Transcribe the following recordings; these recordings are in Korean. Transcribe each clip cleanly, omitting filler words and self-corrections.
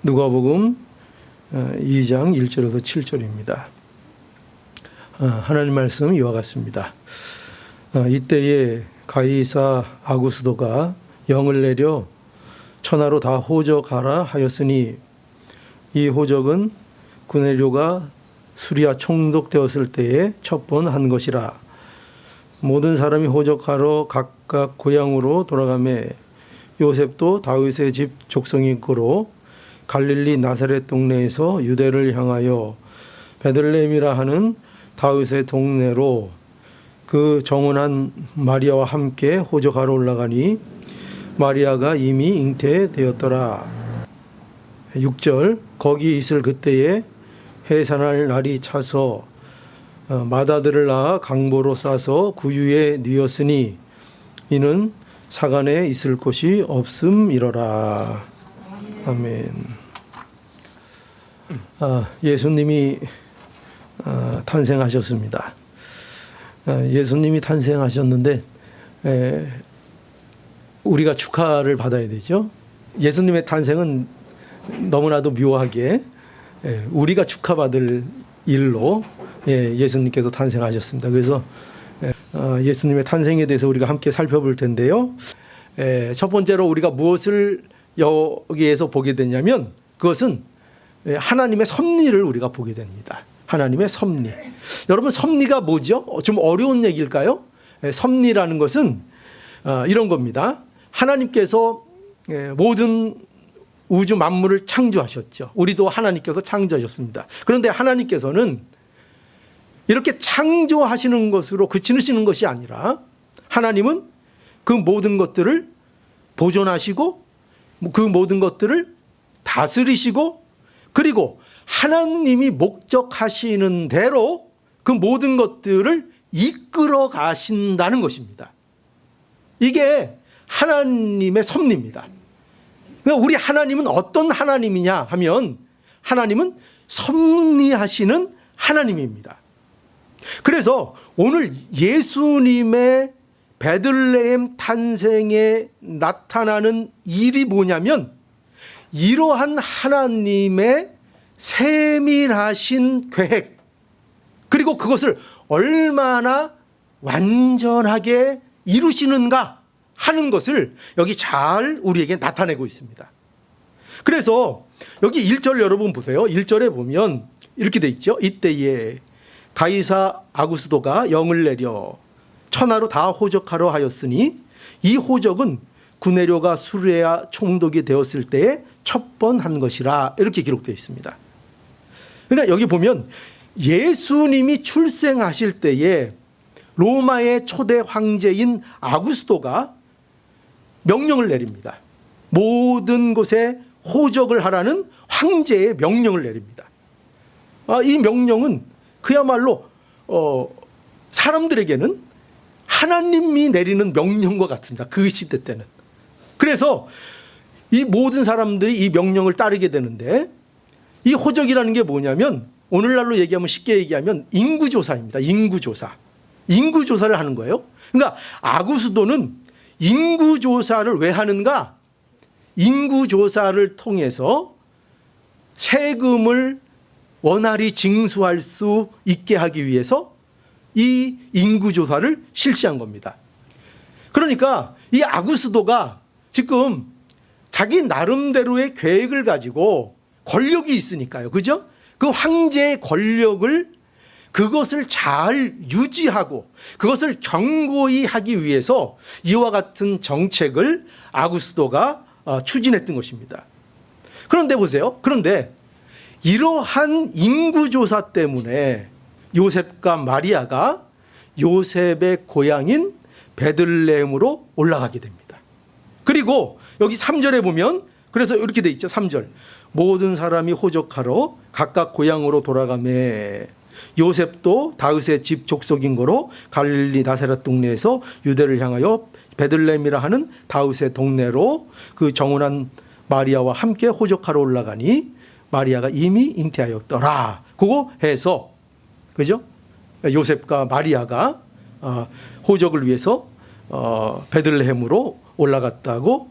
누가복음 2장 1절에서 7절입니다. 하나님 말씀 이와 같습니다. 이때에 가이사 아구스도가 영을 내려 천하로 다 호적하라 하였으니 이 호적은 구넬료가 수리아 총독되었을 때에 첫 번 한 것이라. 모든 사람이 호적하러 각각 고향으로 돌아가매 요셉도 다윗의 집 족속이고로 갈릴리 나사렛 동네에서 유대를 향하여 베들레헴이라 하는 다윗의 동네로 그 정혼한 마리아와 함께 호적하러 올라가니 마리아가 이미 잉태되었더라. 6절 거기 있을 그때에 해산할 날이 차서 맏아들을 낳아 강보로 싸서 구유에 뉘었으니 이는 사간에 있을 곳이 없음이러라. 아멘. 예수님이 탄생하셨습니다. 예수님이 탄생하셨는데 우리가 축하를 받아야 되죠. 예수님의 탄생은 너무나도 묘하게 우리가 축하받을 일로 예수님께서 탄생하셨습니다. 그래서 예수님의 탄생에 대해서 우리가 함께 살펴볼 텐데요. 첫 번째로 우리가 무엇을 여기에서 보게 되냐면 그것은 하나님의 섭리를 우리가 보게 됩니다. 하나님의 섭리. 여러분, 섭리가 뭐죠? 좀 어려운 얘기일까요? 섭리라는 것은 이런 겁니다. 하나님께서 모든 우주 만물을 창조하셨죠. 우리도 하나님께서 창조하셨습니다. 그런데 하나님께서는 이렇게 창조하시는 것으로 그치시는 것이 아니라 하나님은 그 모든 것들을 보존하시고 그 모든 것들을 다스리시고 그리고 하나님이 목적하시는 대로 그 모든 것들을 이끌어 가신다는 것입니다. 이게 하나님의 섭리입니다. 우리 하나님은 어떤 하나님이냐 하면 하나님은 섭리하시는 하나님입니다. 그래서 오늘 예수님의 베들레헴 탄생에 나타나는 일이 뭐냐면 이러한 하나님의 세밀하신 계획 그리고 그것을 얼마나 완전하게 이루시는가 하는 것을 여기 잘 우리에게 나타내고 있습니다. 그래서 여기 1절 여러분 보세요. 1절에 보면 이렇게 돼 있죠. 이때에 가이사 아구스도가 영을 내려 천하로 다 호적하러 하였으니 이 호적은 구넬료가 수리아 총독이 되었을 때에 첫 번 한 것이라 이렇게 기록되어 있습니다. 그러니까 여기 보면 예수님이 출생하실 때에 로마의 초대 황제인 아구스도가 명령을 내립니다. 모든 곳에 호적을 하라는 황제의 명령을 내립니다. 이 명령은 그야말로 사람들에게는 하나님이 내리는 명령과 같습니다. 그 시대 때는. 그래서 이 모든 사람들이 이 명령을 따르게 되는데 이 호적이라는 게 뭐냐면 오늘날로 얘기하면 쉽게 얘기하면 인구조사입니다. 인구조사. 인구조사를 하는 거예요. 그러니까 아구스도는 인구조사를 왜 하는가? 인구조사를 통해서 세금을 원활히 징수할 수 있게 하기 위해서 이 인구조사를 실시한 겁니다. 그러니까 이 아구스도가 지금 자기 나름대로의 계획을 가지고 권력이 있으니까요. 그죠? 그 황제의 권력을 그것을 잘 유지하고 그것을 견고히 하기 위해서 이와 같은 정책을 아구스도가 추진했던 것입니다. 그런데 보세요. 그런데 이러한 인구조사 때문에 요셉과 마리아가 요셉의 고향인 베들레헴으로 올라가게 됩니다. 그리고 여기 3절에 보면 그래서 이렇게 돼 있죠. 3절 모든 사람이 호적하러 각각 고향으로 돌아가매 요셉도 다윗의 집 족속인 거로 갈릴리 나사렛 동네에서 유대를 향하여 베들레헴이라 하는 다윗의 동네로 그 정혼한 마리아와 함께 호적하러 올라가니 마리아가 이미 잉태하였더라. 그거 해서 그죠? 요셉과 마리아가 호적을 위해서 베들레헴으로 올라갔다고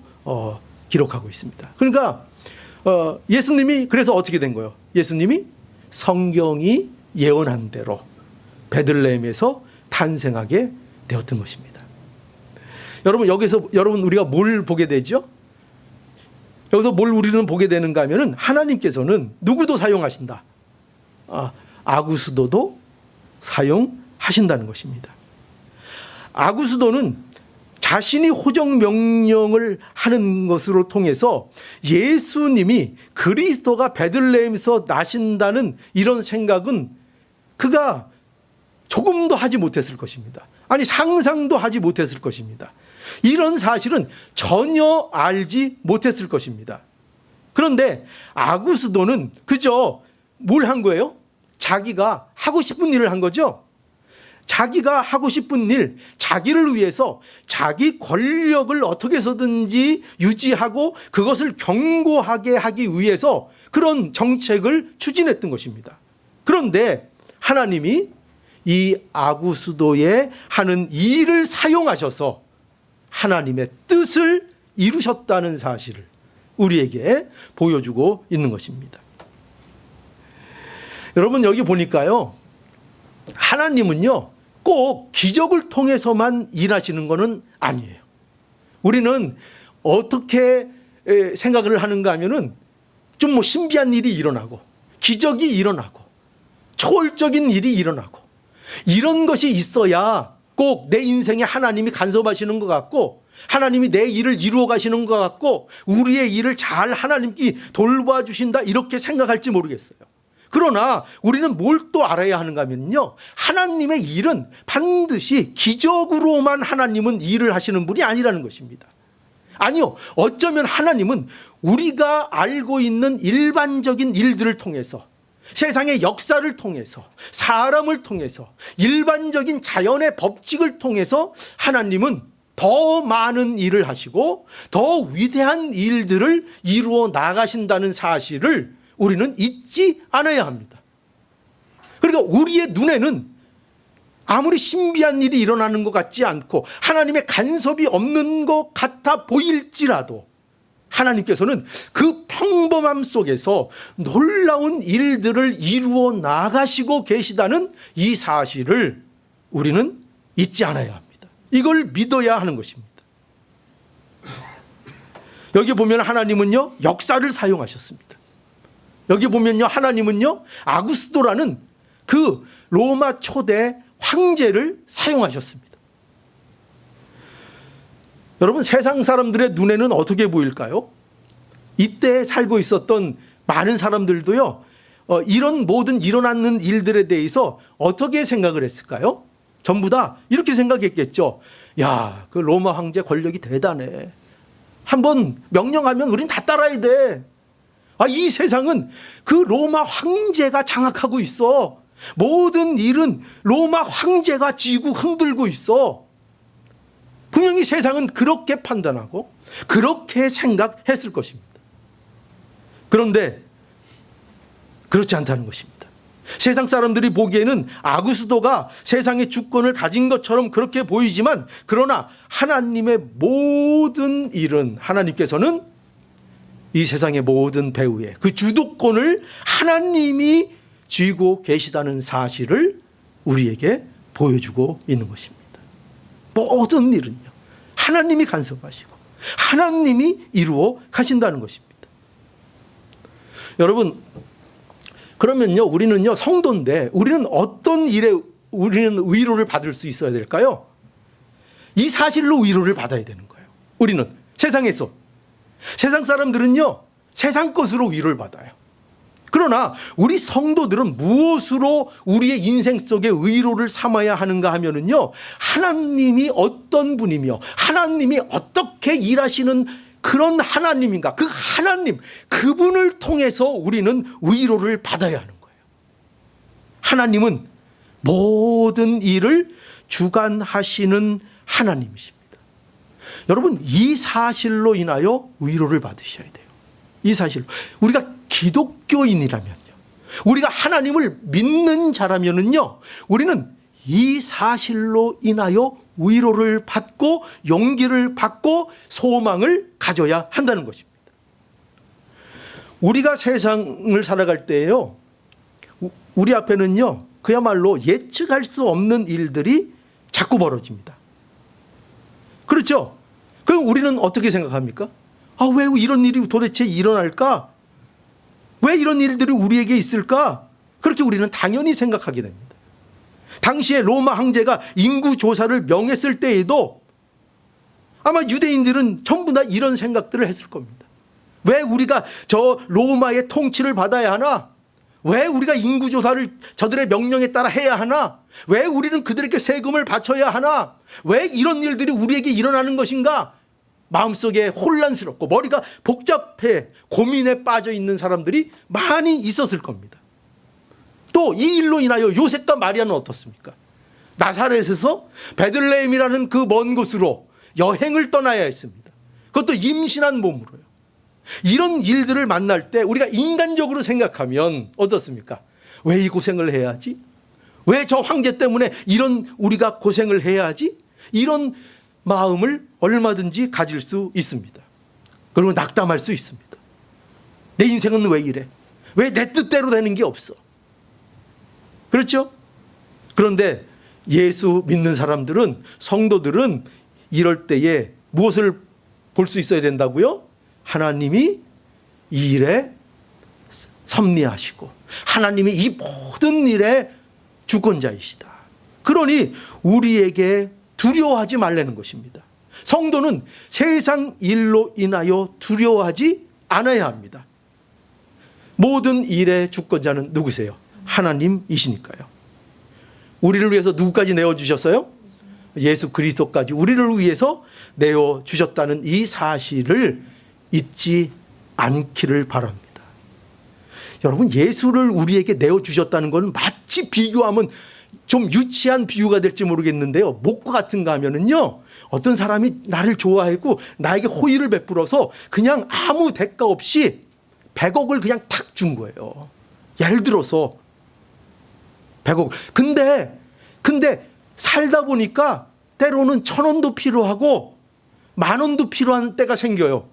기록하고 있습니다. 그러니까 예수님이 그래서 어떻게 된 거예요? 예수님이 성경이 예언한 대로 베들레헴에서 탄생하게 되었던 것입니다. 여러분, 여기서 우리가 뭘 보게 되죠? 여기서 뭘 우리는 보게 되는가 하면은 하나님께서는 누구도 사용하신다. 아구스도도 사용하신다는 것입니다. 아구스도는 자신이 호적 명령을 하는 것으로 통해서 예수님이 그리스도가 베들레헴에서 나신다는 이런 생각은 그가 조금도 하지 못했을 것입니다. 아니, 상상도 하지 못했을 것입니다. 이런 사실은 전혀 알지 못했을 것입니다. 그런데 아구스도는 그저 뭘 한 거예요? 자기가 하고 싶은 일을 한 거죠. 자기가 하고 싶은 일, 자기를 위해서 자기 권력을 어떻게 해서든지 유지하고 그것을 견고하게 하기 위해서 그런 정책을 추진했던 것입니다. 그런데 하나님이 이 아구스도의 하는 일을 사용하셔서 하나님의 뜻을 이루셨다는 사실을 우리에게 보여주고 있는 것입니다. 여러분, 여기 보니까요, 하나님은요 꼭 기적을 통해서만 일하시는 것은 아니에요. 우리는 어떻게 생각을 하는가 하면은 좀 신비한 일이 일어나고 기적이 일어나고 초월적인 일이 일어나고 이런 것이 있어야 꼭 내 인생에 하나님이 간섭하시는 것 같고 하나님이 내 일을 이루어 가시는 것 같고 우리의 일을 잘 하나님께 돌봐주신다 이렇게 생각할지 모르겠어요. 그러나 우리는 뭘 또 알아야 하는가 하면요, 하나님의 일은 반드시 기적으로만 하나님은 일을 하시는 분이 아니라는 것입니다. 아니요, 어쩌면 하나님은 우리가 알고 있는 일반적인 일들을 통해서, 세상의 역사를 통해서, 사람을 통해서, 일반적인 자연의 법칙을 통해서 하나님은 더 많은 일을 하시고 더 위대한 일들을 이루어 나가신다는 사실을 우리는 잊지 않아야 합니다. 그러니까 우리의 눈에는 아무리 신비한 일이 일어나는 것 같지 않고 하나님의 간섭이 없는 것 같아 보일지라도 하나님께서는 그 평범함 속에서 놀라운 일들을 이루어 나가시고 계시다는 이 사실을 우리는 잊지 않아야 합니다. 이걸 믿어야 하는 것입니다. 여기 보면 하나님은요 역사를 사용하셨습니다. 여기 보면요 하나님은요 아구스도라는 그 로마 초대 황제를 사용하셨습니다. 여러분, 세상 사람들의 눈에는 어떻게 보일까요? 이때 살고 있었던 많은 사람들도요 이런 모든 일어나는 일들에 대해서 어떻게 생각을 했을까요? 전부 다 이렇게 생각했겠죠. 야, 그 로마 황제 권력이 대단해. 한번 명령하면 우린 다 따라야 돼. 이 세상은 그 로마 황제가 장악하고 있어. 모든 일은 로마 황제가 쥐고 흔들고 있어. 분명히 세상은 그렇게 판단하고 그렇게 생각했을 것입니다. 그런데 그렇지 않다는 것입니다. 세상 사람들이 보기에는 아구스도가 세상의 주권을 가진 것처럼 그렇게 보이지만, 그러나 하나님의 모든 일은, 하나님께서는 이 세상의 모든 배후에 그 주도권을 하나님이 쥐고 계시다는 사실을 우리에게 보여주고 있는 것입니다. 모든 일은요 하나님이 간섭하시고 하나님이 이루어 가신다는 것입니다. 여러분, 그러면요 우리는요 성도인데 우리는 어떤 일에 우리는 위로를 받을 수 있어야 될까요? 이 사실로 위로를 받아야 되는 거예요. 우리는 세상에서, 세상 사람들은요 세상 것으로 위로를 받아요. 그러나 우리 성도들은 무엇으로 우리의 인생 속에 위로를 삼아야 하는가 하면은요 하나님이 어떤 분이며 하나님이 어떻게 일하시는 그런 하나님인가, 그 하나님, 그분을 통해서 우리는 위로를 받아야 하는 거예요. 하나님은 모든 일을 주관하시는 하나님이십니다. 여러분, 이 사실로 인하여 위로를 받으셔야 돼요. 이 사실로. 우리가 기독교인이라면요, 우리가 하나님을 믿는 자라면은요, 우리는 이 사실로 인하여 위로를 받고 용기를 받고 소망을 가져야 한다는 것입니다. 우리가 세상을 살아갈 때에요, 우리 앞에는요, 그야말로 예측할 수 없는 일들이 자꾸 벌어집니다. 그렇죠? 그럼 우리는 어떻게 생각합니까? 왜 이런 일이 도대체 일어날까? 왜 이런 일들이 우리에게 있을까? 그렇게 우리는 당연히 생각하게 됩니다. 당시에 로마 황제가 인구 조사를 명했을 때에도 아마 유대인들은 전부 다 이런 생각들을 했을 겁니다. 왜 우리가 저 로마의 통치를 받아야 하나? 왜 우리가 인구 조사를 저들의 명령에 따라 해야 하나? 왜 우리는 그들에게 세금을 바쳐야 하나? 왜 이런 일들이 우리에게 일어나는 것인가? 마음속에 혼란스럽고 머리가 복잡해 고민에 빠져 있는 사람들이 많이 있었을 겁니다. 또 이 일로 인하여 요셉과 마리아는 어떻습니까? 나사렛에서 베들레헴이라는 그 먼 곳으로 여행을 떠나야 했습니다. 그것도 임신한 몸으로요. 이런 일들을 만날 때 우리가 인간적으로 생각하면 어떻습니까? 왜 이 고생을 해야 하지? 왜 저 황제 때문에 이런 우리가 고생을 해야 하지? 이런 마음을 얼마든지 가질 수 있습니다. 그리고 낙담할 수 있습니다. 내 인생은 왜 이래? 왜 내 뜻대로 되는 게 없어? 그렇죠? 그런데 예수 믿는 사람들은, 성도들은 이럴 때에 무엇을 볼 수 있어야 된다고요? 하나님이 이 일에 섭리하시고 하나님이 이 모든 일의 주권자이시다. 그러니 우리에게 두려워하지 말라는 것입니다. 성도는 세상 일로 인하여 두려워하지 않아야 합니다. 모든 일의 주권자는 누구세요? 하나님이시니까요. 우리를 위해서 누구까지 내어주셨어요? 예수 그리스도까지 우리를 위해서 내어주셨다는 이 사실을 잊지 않기를 바랍니다. 여러분, 예수를 우리에게 내어주셨다는 것은 마치 비교하면 좀 유치한 비유가 될지 모르겠는데요, 목과 같은가 하면은요, 어떤 사람이 나를 좋아하고 나에게 호의를 베풀어서 그냥 아무 대가 없이 100억을 그냥 탁 준 거예요. 예를 들어서 100억. 근데 살다 보니까 때로는 1,000원도 필요하고 10,000원도 필요한 때가 생겨요.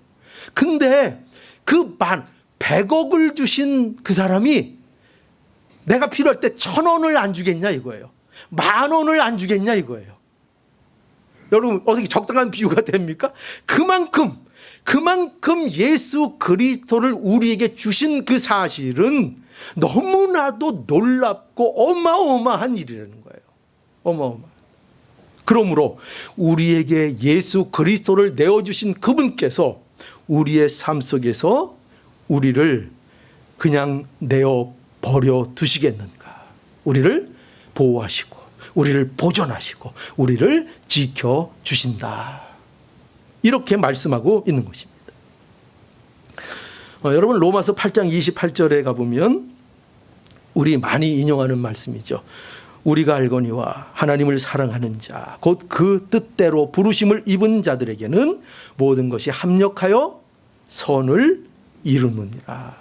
근데 그 100억을 주신 그 사람이 내가 필요할 때 1,000원을 안 주겠냐 이거예요. 10,000원을 안 주겠냐 이거예요. 여러분, 어떻게 적당한 비유가 됩니까? 그만큼 예수 그리스도를 우리에게 주신 그 사실은 너무나도 놀랍고 어마어마한 일이라는 거예요. 어마어마. 그러므로 우리에게 예수 그리스도를 내어주신 그분께서 우리의 삶 속에서 우리를 그냥 내어버려 두시겠는가? 우리를 보호하시고 우리를 보존하시고 우리를 지켜주신다. 이렇게 말씀하고 있는 것입니다. 여러분, 로마서 8장 28절에 가보면 우리 많이 인용하는 말씀이죠. 우리가 알거니와 하나님을 사랑하는 자 곧 그 뜻대로 부르심을 입은 자들에게는 모든 것이 합력하여 선을 이루느니라.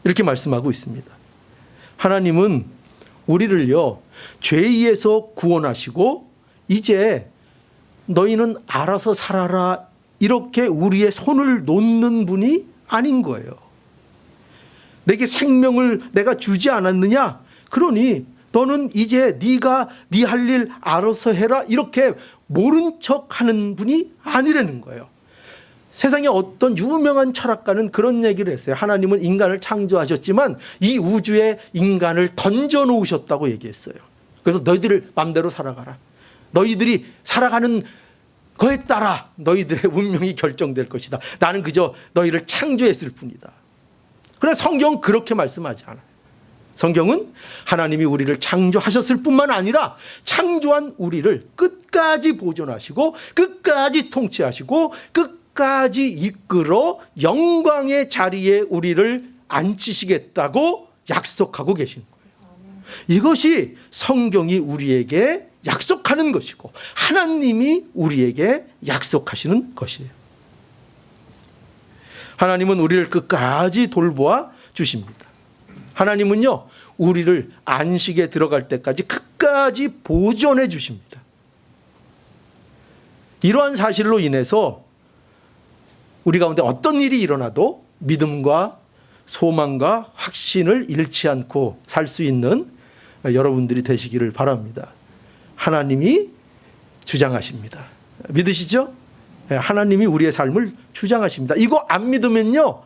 이렇게 말씀하고 있습니다. 하나님은 우리를요, 죄에서 구원하시고 이제 너희는 알아서 살아라 이렇게 우리의 손을 놓는 분이 아닌 거예요. 내게 생명을 내가 주지 않았느냐? 그러니 너는 이제 네가 네 할 일 알아서 해라 이렇게 모른 척하는 분이 아니라는 거예요. 세상에 어떤 유명한 철학가는 그런 얘기를 했어요. 하나님은 인간을 창조하셨지만 이 우주에 인간을 던져놓으셨다고 얘기했어요. 그래서 너희들 마음대로 살아가라. 너희들이 살아가는 거에 따라 너희들의 운명이 결정될 것이다. 나는 그저 너희를 창조했을 뿐이다. 그러나 성경은 그렇게 말씀하지 않아요. 성경은 하나님이 우리를 창조하셨을 뿐만 아니라 창조한 우리를 끝까지 보존하시고 끝까지 통치하시고 끝까지 이끌어 영광의 자리에 우리를 앉히시겠다고 약속하고 계신 거예요. 이것이 성경이 우리에게 약속하는 것이고 하나님이 우리에게 약속하시는 것이에요. 하나님은 우리를 끝까지 돌보아 주십니다. 하나님은요, 우리를 안식에 들어갈 때까지 끝까지 보존해 주십니다. 이러한 사실로 인해서 우리 가운데 어떤 일이 일어나도 믿음과 소망과 확신을 잃지 않고 살 수 있는 여러분들이 되시기를 바랍니다. 하나님이 주장하십니다. 믿으시죠? 하나님이 우리의 삶을 주장하십니다. 이거 안 믿으면요,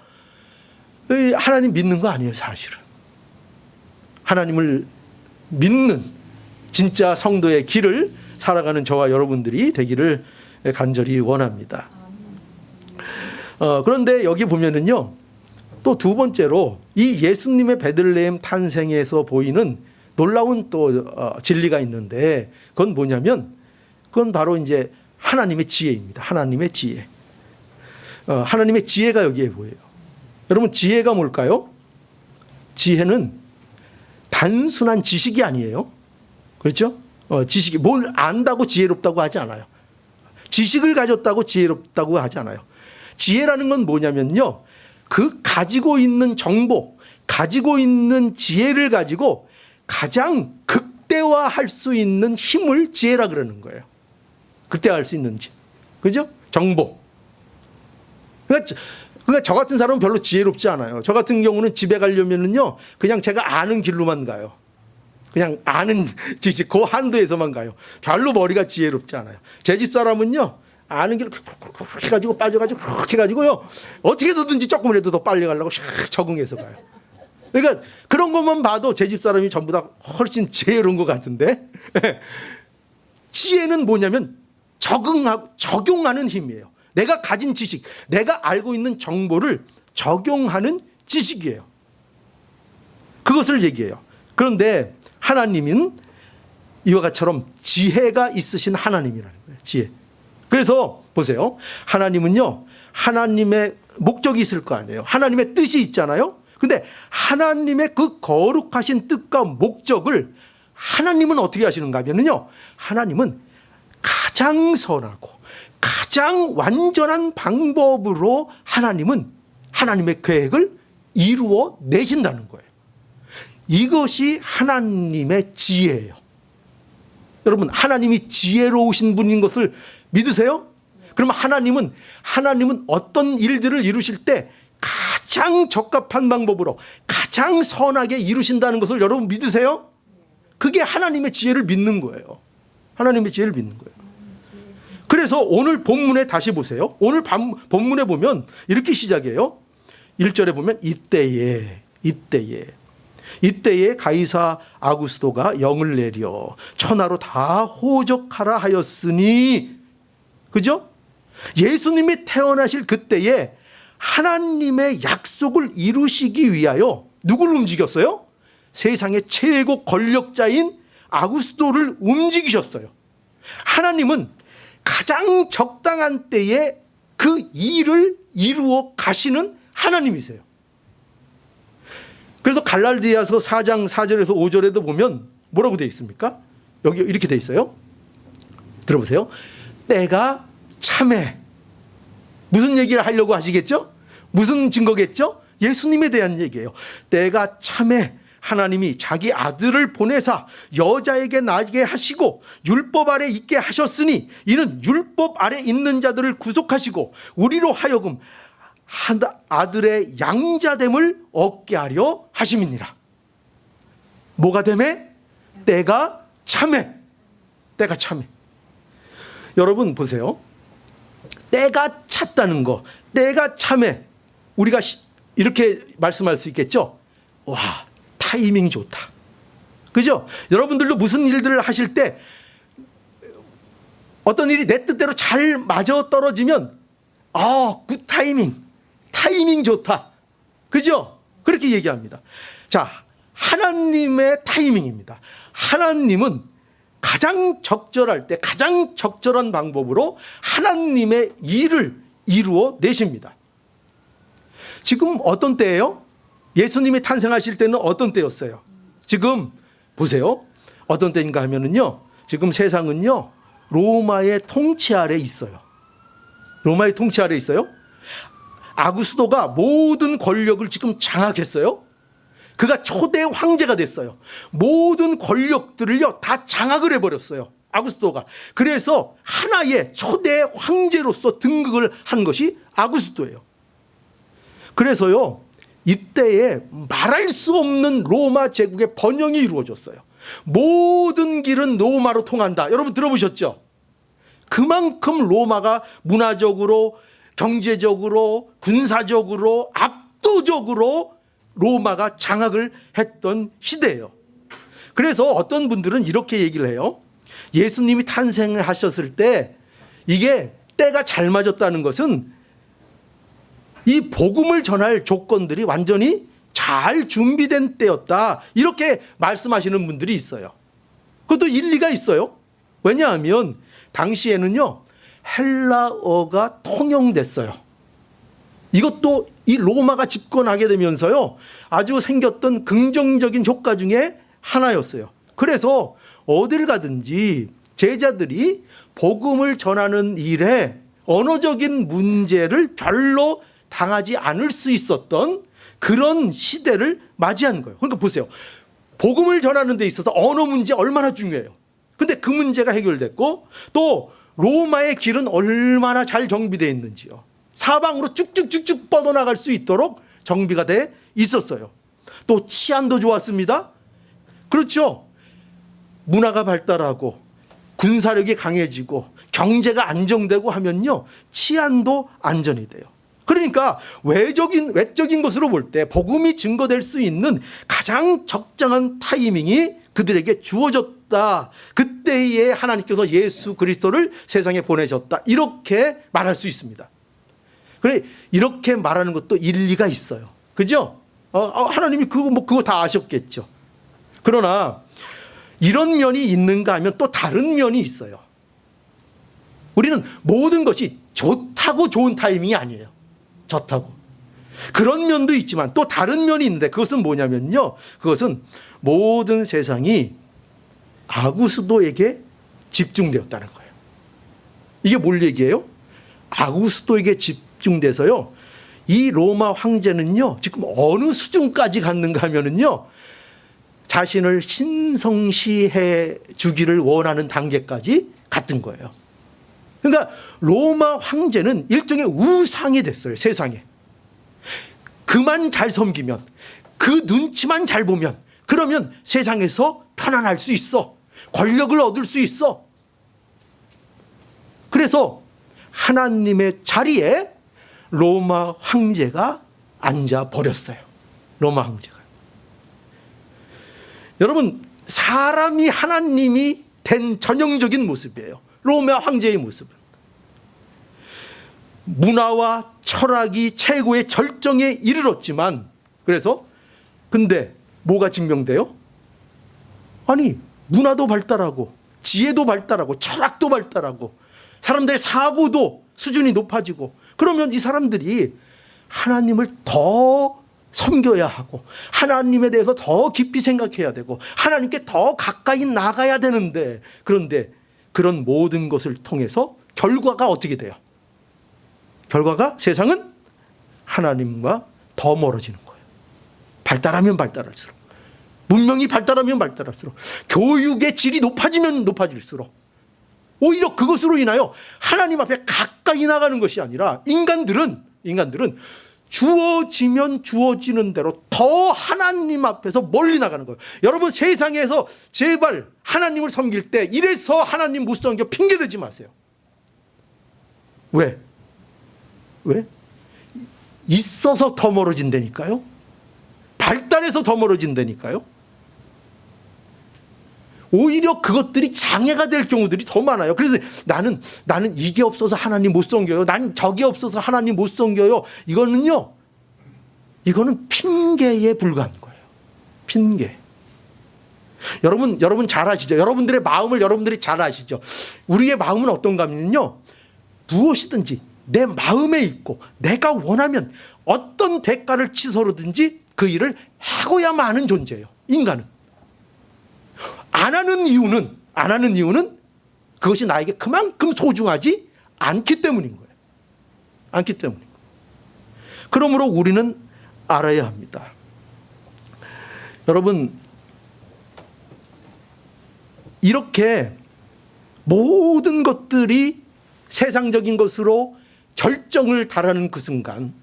하나님 믿는 거 아니에요, 사실은. 하나님을 믿는 진짜 성도의 길을 살아가는 저와 여러분들이 되기를 간절히 원합니다. 그런데 여기 보면은요, 또 두 번째로 이 예수님의 베들레헴 탄생에서 보이는 놀라운 또 진리가 있는데, 그건 뭐냐면, 그건 바로 이제 하나님의 지혜입니다. 하나님의 지혜. 하나님의 지혜가 여기에 보여요. 여러분, 지혜가 뭘까요? 지혜는 단순한 지식이 아니에요. 그렇죠? 지식이 뭘 안다고 지혜롭다고 하지 않아요. 지식을 가졌다고 지혜롭다고 하지 않아요. 지혜라는 건 뭐냐면요, 그 가지고 있는 정보, 가지고 있는 지혜를 가지고 가장 극대화할 수 있는 힘을 지혜라 그러는 거예요. 극대화할 수 있는지. 그죠? 정보. 그러니까 저 같은 사람은 별로 지혜롭지 않아요. 저 같은 경우는 집에 가려면은요, 그냥 제가 아는 길로만 가요. 그냥 아는 지식, 그 한도에서만 가요. 별로 머리가 지혜롭지 않아요. 제 집 사람은요, 아는 길을 쿡 해가지고 빠져가지고 쿡 해가지고요, 어떻게 해서든지 조금이라도 더 빨리 가려고 샥 적응해서 가요. 그러니까 그런 것만 봐도 제 집 사람이 전부 다 훨씬 지혜로운 것 같은데, 지혜는 뭐냐면 적용하는 힘이에요. 내가 가진 지식, 내가 알고 있는 정보를 적용하는 지식이에요. 그것을 얘기해요. 그런데 하나님은 이와 같이처럼 지혜가 있으신 하나님이라는 거예요. 지혜. 그래서 보세요. 하나님은요, 하나님의 목적이 있을 거 아니에요. 하나님의 뜻이 있잖아요. 근데 하나님의 그 거룩하신 뜻과 목적을 하나님은 어떻게 하시는가 하면요, 하나님은 가장 선하고 가장 완전한 방법으로 하나님은 하나님의 계획을 이루어 내신다는 거예요. 이것이 하나님의 지혜예요. 여러분, 하나님이 지혜로우신 분인 것을 믿으세요? 그러면 하나님은 어떤 일들을 이루실 때 가장 적합한 방법으로 가장 선하게 이루신다는 것을 여러분 믿으세요? 그게 하나님의 지혜를 믿는 거예요. 하나님의 지혜를 믿는 거예요. 그래서 오늘 본문에 다시 보세요. 오늘 본문에 보면 이렇게 시작해요. 1절에 보면 이때에 가이사 아구스도가 영을 내려 천하로 다 호적하라 하였으니, 그죠? 예수님이 태어나실 그때에 하나님의 약속을 이루시기 위하여 누굴 움직였어요? 세상의 최고 권력자인 아구스도를 움직이셨어요. 하나님은 가장 적당한 때에 그 일을 이루어 가시는 하나님이세요. 그래서 갈라디아서 4장 4절에서 5절에도 보면 뭐라고 되어 있습니까? 여기 이렇게 되어 있어요. 들어보세요. 때가 참해. 무슨 얘기를 하려고 하시겠죠? 무슨 증거겠죠? 예수님에 대한 얘기예요. 때가 참해 하나님이 자기 아들을 보내사 여자에게 나게 하시고 율법 아래 있게 하셨으니 이는 율법 아래 있는 자들을 구속하시고 우리로 하여금 아들의 양자됨을 얻게 하려 하심이니라. 뭐가 되매? 때가 참해. 때가 참해. 여러분 보세요. 때가 찼다는 거, 때가 참해. 우리가 이렇게 말씀할 수 있겠죠? 와, 타이밍 좋다. 그죠? 여러분들도 무슨 일들을 하실 때 어떤 일이 내 뜻대로 잘 맞아 떨어지면 굿 타이밍 좋다. 그죠? 그렇게 얘기합니다. 자, 하나님의 타이밍입니다. 하나님은 가장 적절할 때 가장 적절한 방법으로 하나님의 일을 이루어 내십니다. 지금 어떤 때예요? 예수님이 탄생하실 때는 어떤 때였어요? 지금 보세요. 어떤 때인가 하면은요, 지금 세상은요, 로마의 통치 아래 있어요. 로마의 통치 아래 있어요. 아구스도가 모든 권력을 지금 장악했어요. 그가 초대 황제가 됐어요. 모든 권력들을요 다 장악을 해버렸어요. 아구스도가. 그래서 하나의 초대 황제로서 등극을 한 것이 아구스도예요. 그래서요, 이때에 말할 수 없는 로마 제국의 번영이 이루어졌어요. 모든 길은 로마로 통한다. 여러분 들어보셨죠? 그만큼 로마가 문화적으로, 경제적으로, 군사적으로, 압도적으로 로마가 장악을 했던 시대예요. 그래서 어떤 분들은 이렇게 얘기를 해요. 예수님이 탄생하셨을 때 이게 때가 잘 맞았다는 것은 이 복음을 전할 조건들이 완전히 잘 준비된 때였다. 이렇게 말씀하시는 분들이 있어요. 그것도 일리가 있어요. 왜냐하면 당시에는요, 헬라어가 통용됐어요. 이것도 이 로마가 집권하게 되면서요, 아주 생겼던 긍정적인 효과 중에 하나였어요. 그래서 어딜 가든지 제자들이 복음을 전하는 일에 언어적인 문제를 별로 당하지 않을 수 있었던 그런 시대를 맞이한 거예요. 그러니까 보세요. 복음을 전하는 데 있어서 언어 문제 얼마나 중요해요. 근데 그 문제가 해결됐고, 또 로마의 길은 얼마나 잘 정비되어 있는지요. 사방으로 쭉쭉쭉쭉 뻗어나갈 수 있도록 정비가 돼 있었어요. 또 치안도 좋았습니다. 그렇죠. 문화가 발달하고 군사력이 강해지고 경제가 안정되고 하면요, 치안도 안전이 돼요. 그러니까 외적인 것으로 볼 때 복음이 증거될 수 있는 가장 적정한 타이밍이 그들에게 주어졌다. 그때에 하나님께서 예수 그리스도를 세상에 보내셨다. 이렇게 말할 수 있습니다. 그래, 이렇게 말하는 것도 일리가 있어요. 그죠? 하나님이 그거 다 아셨겠죠. 그러나 이런 면이 있는가 하면 또 다른 면이 있어요. 우리는 모든 것이 좋다고 좋은 타이밍이 아니에요. 좋다고. 그런 면도 있지만 또 다른 면이 있는데, 그것은 뭐냐면요, 그것은 모든 세상이 아구스도에게 집중되었다는 거예요. 이게 뭘 얘기해요? 아구스도에게 집중돼서요, 이 로마 황제는요, 지금 어느 수준까지 갔는가 하면은요, 자신을 신성시해 주기를 원하는 단계까지 갔던 거예요. 그러니까 로마 황제는 일종의 우상이 됐어요, 세상에. 그만 잘 섬기면, 그 눈치만 잘 보면, 그러면 세상에서 편안할 수 있어. 권력을 얻을 수 있어. 그래서 하나님의 자리에 로마 황제가 앉아 버렸어요. 로마 황제가. 여러분, 사람이 하나님이 된 전형적인 모습이에요. 로마 황제의 모습은. 문화와 철학이 최고의 절정에 이르렀지만, 그래서 근데 뭐가 증명돼요? 아니, 문화도 발달하고 지혜도 발달하고 철학도 발달하고 사람들의 사고도 수준이 높아지고, 그러면 이 사람들이 하나님을 더 섬겨야 하고 하나님에 대해서 더 깊이 생각해야 되고 하나님께 더 가까이 나가야 되는데, 그런데 그런 모든 것을 통해서 결과가 어떻게 돼요? 결과가 세상은 하나님과 더 멀어지는 거예요. 발달하면 발달할수록, 문명이 발달하면 발달할수록, 교육의 질이 높아지면 높아질수록 오히려 그것으로 인하여 하나님 앞에 가까이 나가는 것이 아니라 인간들은 주어지면 주어지는 대로 더 하나님 앞에서 멀리 나가는 거예요. 여러분, 세상에서 제발 하나님을 섬길 때 이래서 하나님 못 섬겨 핑계대지 마세요. 왜? 있어서 더 멀어진다니까요. 발달해서 더 멀어진다니까요. 오히려 그것들이 장애가 될 경우들이 더 많아요. 그래서 나는 이게 없어서 하나님 못 섬겨요. 난 저게 없어서 하나님 못 섬겨요. 이거는 핑계에 불과한 거예요. 핑계. 여러분 잘 아시죠? 여러분들의 마음을 여러분들이 잘 아시죠? 우리의 마음은 어떤가 하면요, 무엇이든지 내 마음에 있고 내가 원하면 어떤 대가를 치서로든지 그 일을 하고야만 하는 존재예요. 인간은. 안 하는 이유는 그것이 나에게 그만큼 소중하지 않기 때문인 거예요. 않기 때문인 거예요. 그러므로 우리는 알아야 합니다. 여러분, 이렇게 모든 것들이 세상적인 것으로 절정을 달하는 그 순간,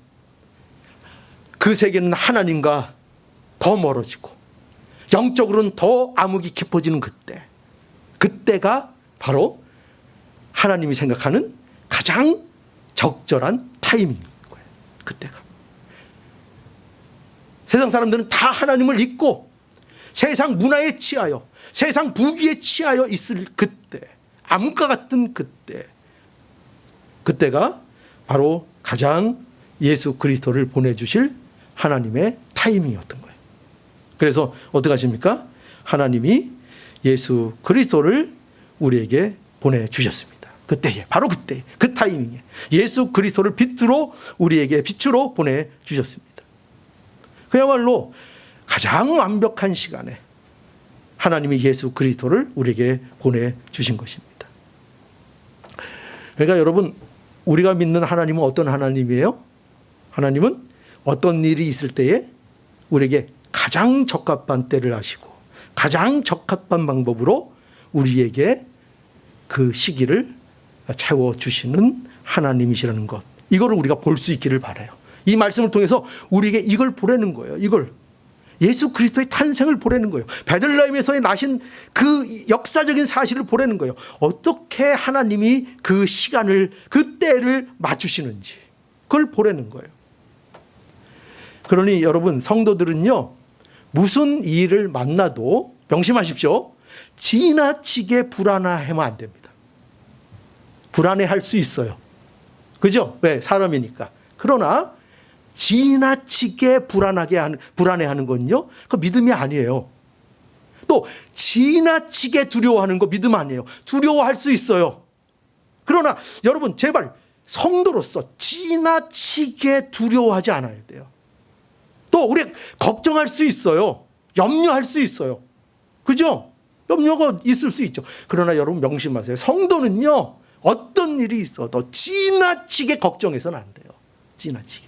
그 세계는 하나님과 더 멀어지고 영적으로는 더 암흑이 깊어지는 그때가 바로 하나님이 생각하는 가장 적절한 타이밍인 거예요. 그때가. 세상 사람들은 다 하나님을 잊고 세상 문화에 취하여 세상 부귀에 취하여 있을 그때, 암흑과 같은 그때가 바로 가장 예수 그리스도를 보내주실 하나님의 타이밍이었던 거예요. 그래서 어떻게 하십니까? 하나님이 예수 그리스도를 우리에게 보내주셨습니다. 그때에, 바로 그때, 그 타이밍에 예수 그리스도를 우리에게 빛으로 보내주셨습니다. 그야말로 가장 완벽한 시간에 하나님이 예수 그리스도를 우리에게 보내주신 것입니다. 그러니까 여러분, 우리가 믿는 하나님은 어떤 하나님이에요? 하나님은 어떤 일이 있을 때에 우리에게 가장 적합한 때를 아시고 가장 적합한 방법으로 우리에게 그 시기를 채워주시는 하나님이시라는 것, 이거를 우리가 볼 수 있기를 바라요. 이 말씀을 통해서 우리에게 이걸 보라는 거예요. 이걸 예수 그리스도의 탄생을 보라는 거예요. 베들레헴에서 나신 그 역사적인 사실을 보라는 거예요. 어떻게 하나님이 그 시간을, 그 때를 맞추시는지 그걸 보라는 거예요. 그러니 여러분, 성도들은요, 무슨 일을 만나도 명심하십시오. 지나치게 불안해하면 안 됩니다. 불안해할 수 있어요. 그죠? 왜? 사람이니까. 그러나 지나치게 불안해하는 건요, 그 믿음이 아니에요. 또 지나치게 두려워하는 거 믿음 아니에요. 두려워할 수 있어요. 그러나 여러분, 제발 성도로서 지나치게 두려워하지 않아야 돼요. 또 우리 걱정할 수 있어요. 염려할 수 있어요. 그죠? 염려가 있을 수 있죠. 그러나 여러분 명심하세요. 성도는요, 어떤 일이 있어도 지나치게 걱정해서는 안 돼요. 지나치게.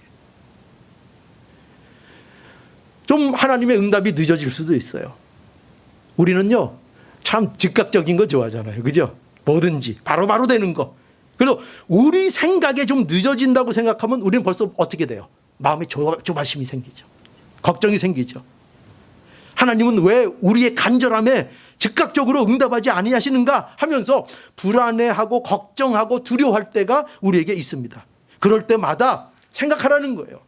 좀 하나님의 응답이 늦어질 수도 있어요. 우리는요, 참 즉각적인 거 좋아하잖아요. 그죠? 뭐든지 바로바로 되는 거. 그래서 우리 생각에 좀 늦어진다고 생각하면 우리는 벌써 어떻게 돼요? 마음에 조바심이 생기죠. 걱정이 생기죠. 하나님은 왜 우리의 간절함에 즉각적으로 응답하지 아니하시는가 하면서 불안해하고 걱정하고 두려워할 때가 우리에게 있습니다. 그럴 때마다 생각하라는 거예요.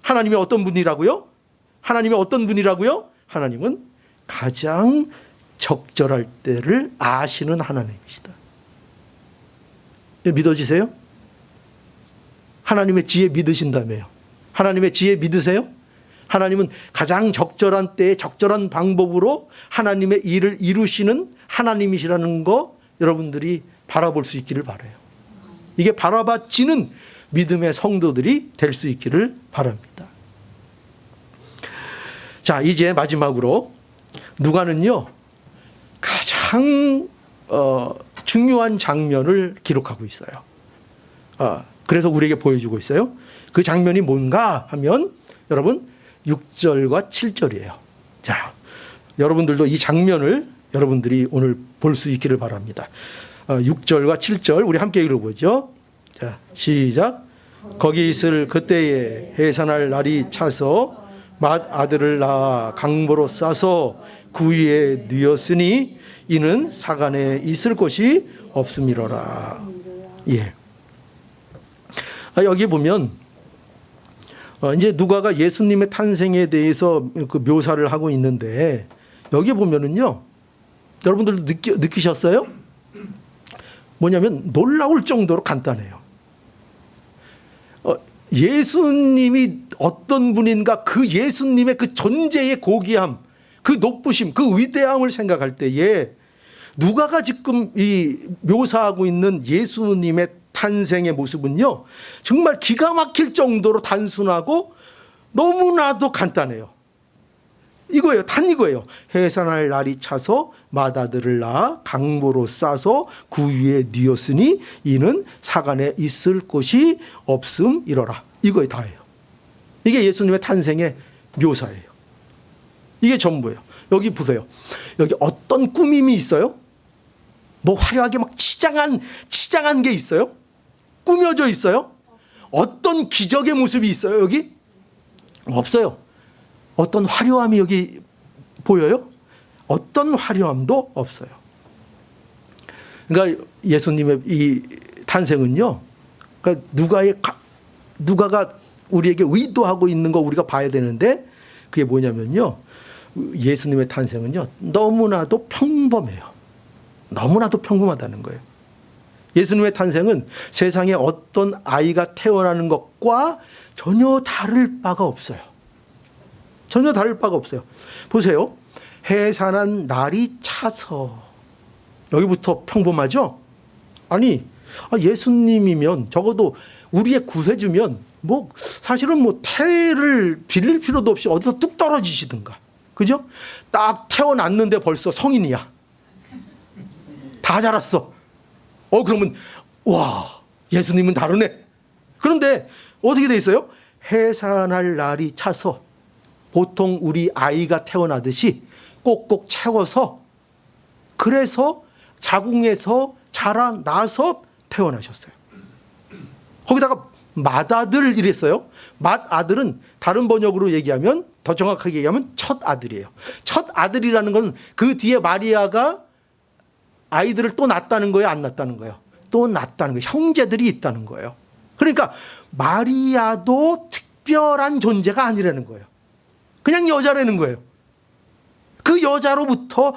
하나님이 어떤 분이라고요? 하나님이 어떤 분이라고요? 하나님은 가장 적절할 때를 아시는 하나님이시다. 믿어지세요? 하나님의 지혜 믿으신다며요. 하나님의 지혜 믿으세요? 하나님은 가장 적절한 때에 적절한 방법으로 하나님의 일을 이루시는 하나님이시라는 거 여러분들이 바라볼 수 있기를 바라요. 이게 바라봐지는 믿음의 성도들이 될 수 있기를 바랍니다. 자, 이제 마지막으로 누가는요, 가장 중요한 장면을 기록하고 있어요. 그래서 우리에게 보여주고 있어요. 그 장면이 뭔가 하면 여러분 6절과 7절이에요. 자, 여러분들도 이 장면을 여러분들이 오늘 볼 수 있기를 바랍니다. 6절과 7절 우리 함께 읽어보죠. 자, 시작. 거기 있을 그때에 해산할 날이 차서 맏 아들을 낳아 강보로 싸서 구유에 뉘었으니 이는 사간에 있을 곳이 없음이로라. 예. 여기 보면 이제 누가가 예수님의 탄생에 대해서 그 묘사를 하고 있는데, 여기 보면은요, 여러분들도 느끼셨어요? 뭐냐면 놀라울 정도로 간단해요. 예수님이 어떤 분인가, 그 예수님의 그 존재의 고귀함, 그 높으심, 그 위대함을 생각할 때에 누가가 지금 이 묘사하고 있는 예수님의 탄생의 모습은요, 정말 기가 막힐 정도로 단순하고 너무나도 간단해요. 이거예요. 단 이거예요. 해산할 날이 차서 맏아들을 낳아 강보로 싸서 구유에 뉘었으니 이는 사간에 있을 곳이 없음이로라. 이거에 다예요. 이게 예수님의 탄생의 묘사예요. 이게 전부예요. 여기 보세요. 여기 어떤 꾸밈이 있어요? 뭐 화려하게 막 치장한 게 있어요? 꾸며져 있어요? 어떤 기적의 모습이 있어요, 여기? 없어요. 어떤 화려함이 여기 보여요? 어떤 화려함도 없어요. 그러니까 예수님의 이 탄생은요, 그러니까 누가가 우리에게 의도하고 있는 거 우리가 봐야 되는데, 그게 뭐냐면요, 예수님의 탄생은요 너무나도 평범해요. 너무나도 평범하다는 거예요. 예수님의 탄생은 세상에 어떤 아이가 태어나는 것과 전혀 다를 바가 없어요. 전혀 다를 바가 없어요. 보세요. 해산한 날이 차서. 여기부터 평범하죠? 아니, 예수님이면 적어도 우리의 구세주면 뭐 사실은 뭐 태를 빌릴 필요도 없이 어디서 뚝 떨어지시든가. 그죠? 딱 태어났는데 벌써 성인이야. 다 자랐어. 그러면 와, 예수님은 다르네. 그런데 어떻게 돼 있어요? 해산할 날이 차서 보통 우리 아이가 태어나듯이 꼭꼭 채워서, 그래서 자궁에서 자라나서 태어나셨어요. 거기다가 맏아들 이랬어요. 맏아들은 다른 번역으로 얘기하면, 더 정확하게 얘기하면 첫 아들이에요. 첫 아들이라는 건 그 뒤에 마리아가 아이들을 또 낳았다는 거예요, 안 낳았다는 거예요? 또 낳았다는 거예요. 형제들이 있다는 거예요. 그러니까 마리아도 특별한 존재가 아니라는 거예요. 그냥 여자라는 거예요. 그 여자로부터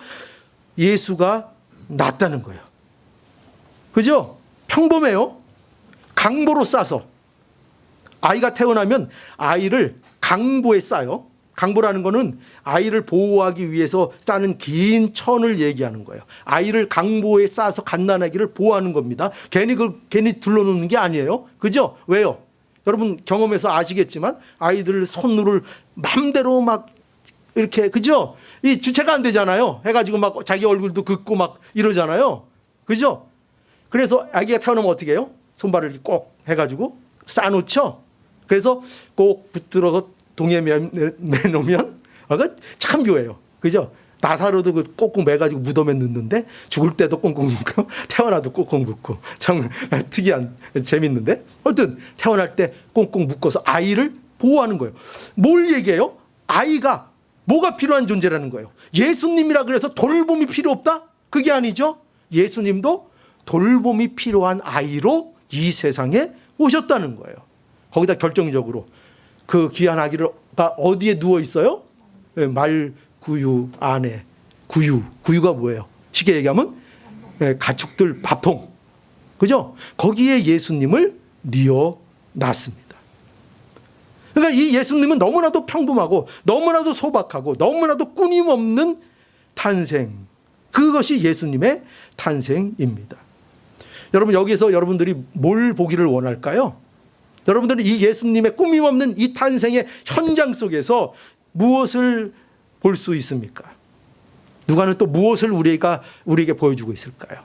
예수가 낳았다는 거예요. 그죠? 평범해요. 강보로 싸서. 아이가 태어나면 아이를 강보에 싸요. 강보라는 거는 아이를 보호하기 위해서 싸는 긴 천을 얘기하는 거예요. 아이를 강보에 싸서 갓난아기를 보호하는 겁니다. 괜히 둘러놓는 게 아니에요. 그죠? 왜요? 여러분 경험해서 아시겠지만 아이들 손을 맘대로 막 이렇게, 그죠? 이 주체가 안 되잖아요. 해가지고 막 자기 얼굴도 긋고 막 이러잖아요. 그죠? 그래서 아기가 태어나면 어떻게 해요? 손발을 꼭 해가지고 싸놓죠. 그래서 꼭 붙들어서 동에 매놓으면 참 묘해요. 그죠? 나사로도 그 꽁꽁 매가지고 무덤에 넣는데 죽을 때도 꽁꽁 묶고 태어나도 꽁꽁 묶고, 참 특이한, 재밌는데, 어쨌든 태어날 때 꽁꽁 묶어서 아이를 보호하는 거예요. 뭘 얘기해요? 아이가 뭐가 필요한 존재라는 거예요. 예수님이라 그래서 돌봄이 필요 없다? 그게 아니죠. 예수님도 돌봄이 필요한 아이로 이 세상에 오셨다는 거예요. 거기다 결정적으로 그 귀한 아기가 어디에 누워 있어요? 말구유 안에. 구유가 뭐예요? 쉽게 얘기하면 가축들 밥통. 그죠? 거기에 예수님을 뉘어 놨습니다. 그러니까 이 예수님은 너무나도 평범하고 너무나도 소박하고 너무나도 끊임없는 탄생. 그것이 예수님의 탄생입니다. 여러분, 여기서 여러분들이 뭘 보기를 원할까요? 여러분들은 이 예수님의 꾸밈없는 이 탄생의 현장 속에서 무엇을 볼 수 있습니까? 누가는 또 무엇을 우리에게 보여주고 있을까요?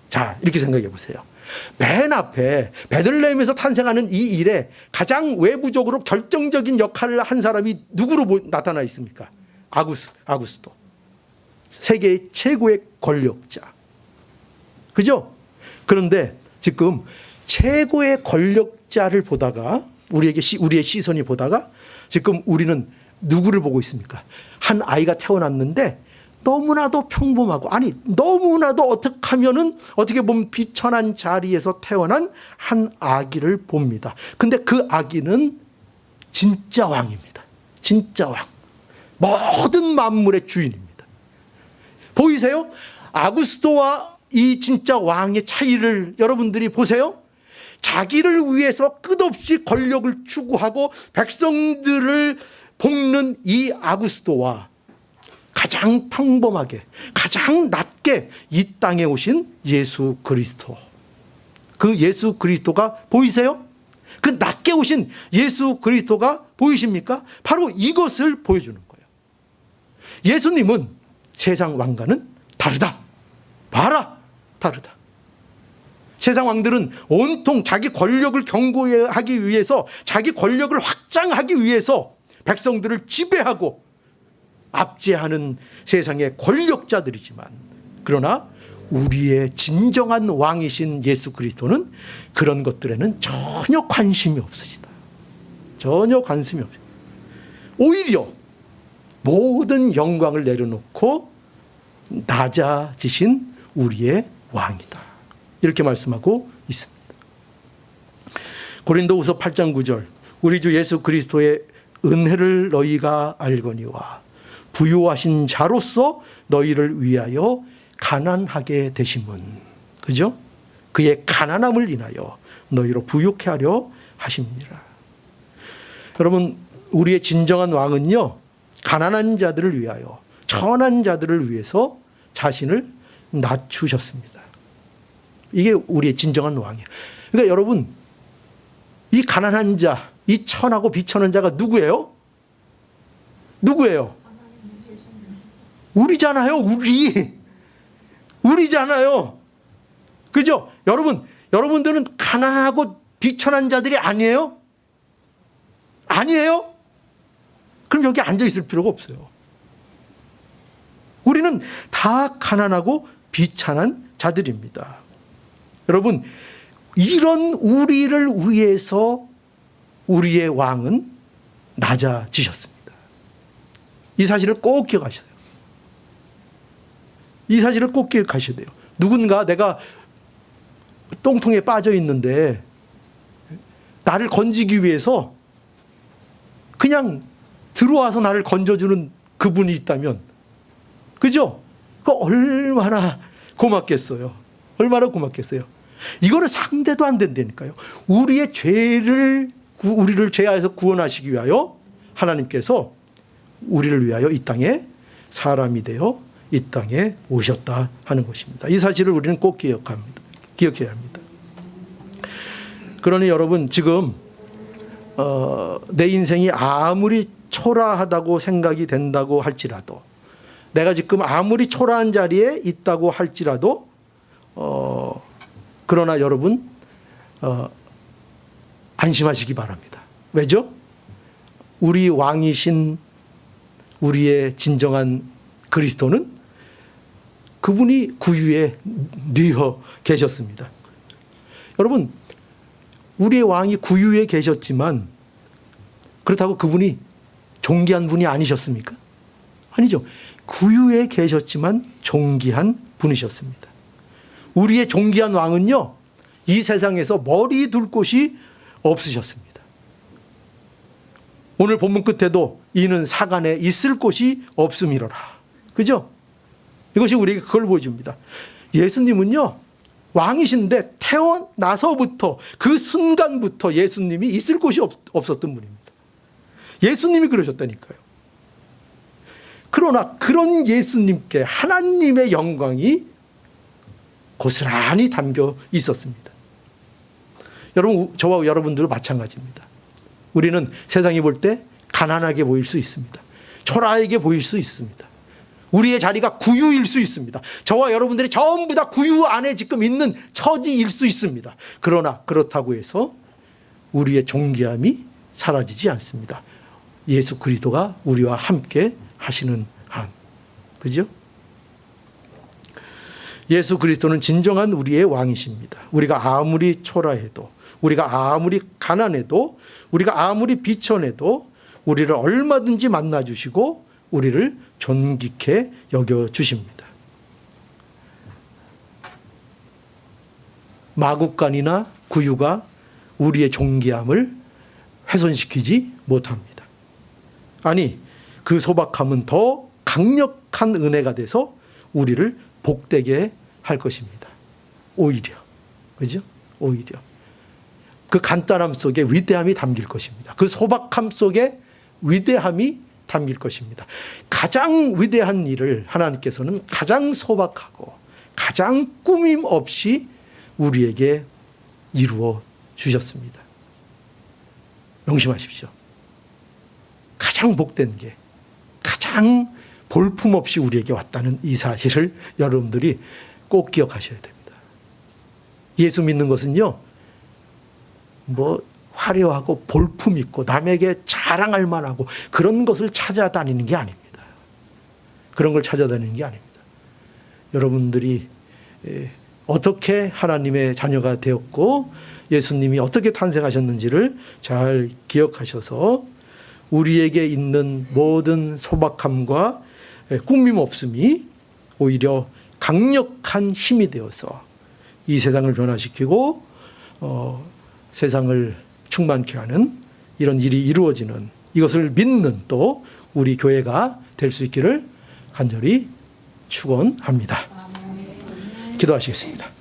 자, 이렇게 생각해 보세요. 맨 앞에 베들레헴에서 탄생하는 이 일에 가장 외부적으로 결정적인 역할을 한 사람이 누구로 나타나 있습니까? 아구스도. 세계의 최고의 권력자. 그죠? 그런데 지금 최고의 권력자를 보다가 우리의 시선이 보다가 지금 우리는 누구를 보고 있습니까? 한 아이가 태어났는데 너무나도 평범하고, 아니 너무나도 어떻게 보면 비천한 자리에서 태어난 한 아기를 봅니다. 근데 그 아기는 진짜 왕입니다. 진짜 왕. 모든 만물의 주인입니다. 보이세요? 아구스토와 이 진짜 왕의 차이를 여러분들이 보세요. 자기를 위해서 끝없이 권력을 추구하고 백성들을 볶는 이 아구스토와 가장 평범하게, 가장 낮게 이 땅에 오신 예수 그리스도. 그 예수 그리스도가 보이세요? 그 낮게 오신 예수 그리스도가 보이십니까? 바로 이것을 보여주는 거예요. 예수님은 세상 왕과는 다르다. 봐라, 다르다. 세상 왕들은 온통 자기 권력을 견고하기 위해서, 자기 권력을 확장하기 위해서 백성들을 지배하고 압제하는 세상의 권력자들이지만, 그러나 우리의 진정한 왕이신 예수 그리스도는 그런 것들에는 전혀 관심이 없으시다. 전혀 관심이 없어요. 오히려 모든 영광을 내려놓고 낮아지신 우리의 왕이다. 이렇게 말씀하고 있습니다. 고린도후서 8장 9절 우리 주 예수 그리스도의 은혜를 너희가 알거니와 부유하신 자로서 너희를 위하여 가난하게 되심은, 그죠? 그의 가난함을 인하여 너희로 부유케 하려 하십니다. 여러분, 우리의 진정한 왕은요, 가난한 자들을 위하여, 천한 자들을 위해서 자신을 낮추셨습니다. 이게 우리의 진정한 왕이에요. 그러니까 여러분, 이 가난한 자, 이 천하고 비천한 자가 누구예요? 누구예요? 우리잖아요. 우리잖아요. 그죠? 여러분들은 가난하고 비천한 자들이 아니에요? 아니에요? 그럼 여기 앉아 있을 필요가 없어요. 우리는 다 가난하고 비천한 자들입니다. 여러분, 이런 우리를 위해서 우리의 왕은 낮아지셨습니다. 이 사실을 꼭 기억하셔야 돼요. 이 사실을 꼭 기억하셔야 돼요. 누군가 내가 똥통에 빠져 있는데 나를 건지기 위해서 그냥 들어와서 나를 건져주는 그분이 있다면, 그죠? 그 얼마나 고맙겠어요. 얼마나 고맙겠어요. 이거는 상대도 안 된다니까요. 우리의 우리를 죄에서 구원하시기 위하여 하나님께서 우리를 위하여 이 땅에 사람이 되어 이 땅에 오셨다 하는 것입니다. 이 사실을 우리는 꼭 기억해야 합니다. 그러니 여러분, 지금 내 인생이 아무리 초라하다고 생각이 된다고 할지라도, 내가 지금 아무리 초라한 자리에 있다고 할지라도, 그러나 여러분, 안심하시기 바랍니다. 왜죠? 우리 왕이신 우리의 진정한 그리스도는 그분이 구유에 뉘어 계셨습니다. 여러분, 우리의 왕이 구유에 계셨지만 그렇다고 그분이 존귀한 분이 아니셨습니까? 아니죠. 구유에 계셨지만 존귀한 분이셨습니다. 우리의 존귀한 왕은요, 이 세상에서 머리 둘 곳이 없으셨습니다. 오늘 본문 끝에도 이는 사간에 있을 곳이 없음이로라. 그죠? 이것이 우리에게 그걸 보여줍니다. 예수님은요, 왕이신데 태어나서부터 그 순간부터 예수님이 있을 곳이 없었던 분입니다. 예수님이 그러셨다니까요. 그러나 그런 예수님께 하나님의 영광이 고스란히 담겨 있었습니다. 여러분, 저와 여러분들도 마찬가지입니다. 우리는 세상이 볼 때 가난하게 보일 수 있습니다. 초라하게 보일 수 있습니다. 우리의 자리가 구유일 수 있습니다. 저와 여러분들이 전부 다 구유 안에 지금 있는 처지일 수 있습니다. 그러나 그렇다고 해서 우리의 존귀함이 사라지지 않습니다. 예수 그리스도가 우리와 함께 하시는 한. 그죠? 예수 그리스도는 진정한 우리의 왕이십니다. 우리가 아무리 초라해도, 우리가 아무리 가난해도, 우리가 아무리 비천해도 우리를 얼마든지 만나주시고 우리를 존귀케 여겨주십니다. 마국간이나 구유가 우리의 존귀함을 훼손시키지 못합니다. 아니, 그 소박함은 더 강력한 은혜가 돼서 우리를 복되게 할 것입니다. 오히려. 그죠? 오히려. 그 간단함 속에 위대함이 담길 것입니다. 그 소박함 속에 위대함이 담길 것입니다. 가장 위대한 일을 하나님께서는 가장 소박하고 가장 꾸밈 없이 우리에게 이루어 주셨습니다. 명심하십시오. 가장 복된 게 가장 볼품없이 우리에게 왔다는 이 사실을 여러분들이 꼭 기억하셔야 됩니다. 예수 믿는 것은요, 화려하고 볼품 있고 남에게 자랑할 만하고 그런 것을 찾아다니는 게 아닙니다. 그런 걸 찾아다니는 게 아닙니다. 여러분들이 어떻게 하나님의 자녀가 되었고 예수님이 어떻게 탄생하셨는지를 잘 기억하셔서 우리에게 있는 모든 소박함과 꾸밈 없음이 오히려 강력한 힘이 되어서 이 세상을 변화시키고 세상을 충만케 하는 이런 일이 이루어지는, 이것을 믿는 또 우리 교회가 될 수 있기를 간절히 축원합니다. 기도하시겠습니다.